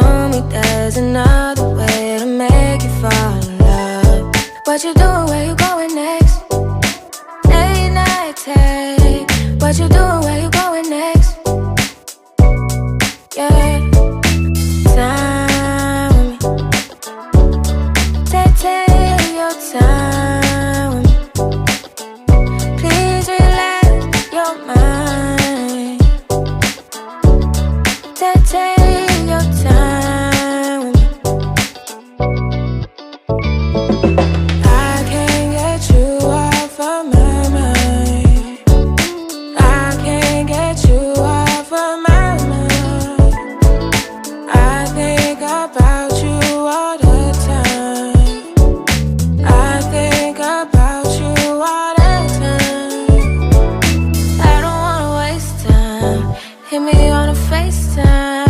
show me there's another way to make you fall in love. What you doing, where you going next? Late night take. What you doing, where you going next? Yeah. Time with me. Take your time with me. Please relax your mind. Take your time with me. I can't get you off of my mind. I can't get you off of my mind. I think about you all the time. I think about you all the time. I don't wanna waste time. Hit me on a FaceTime.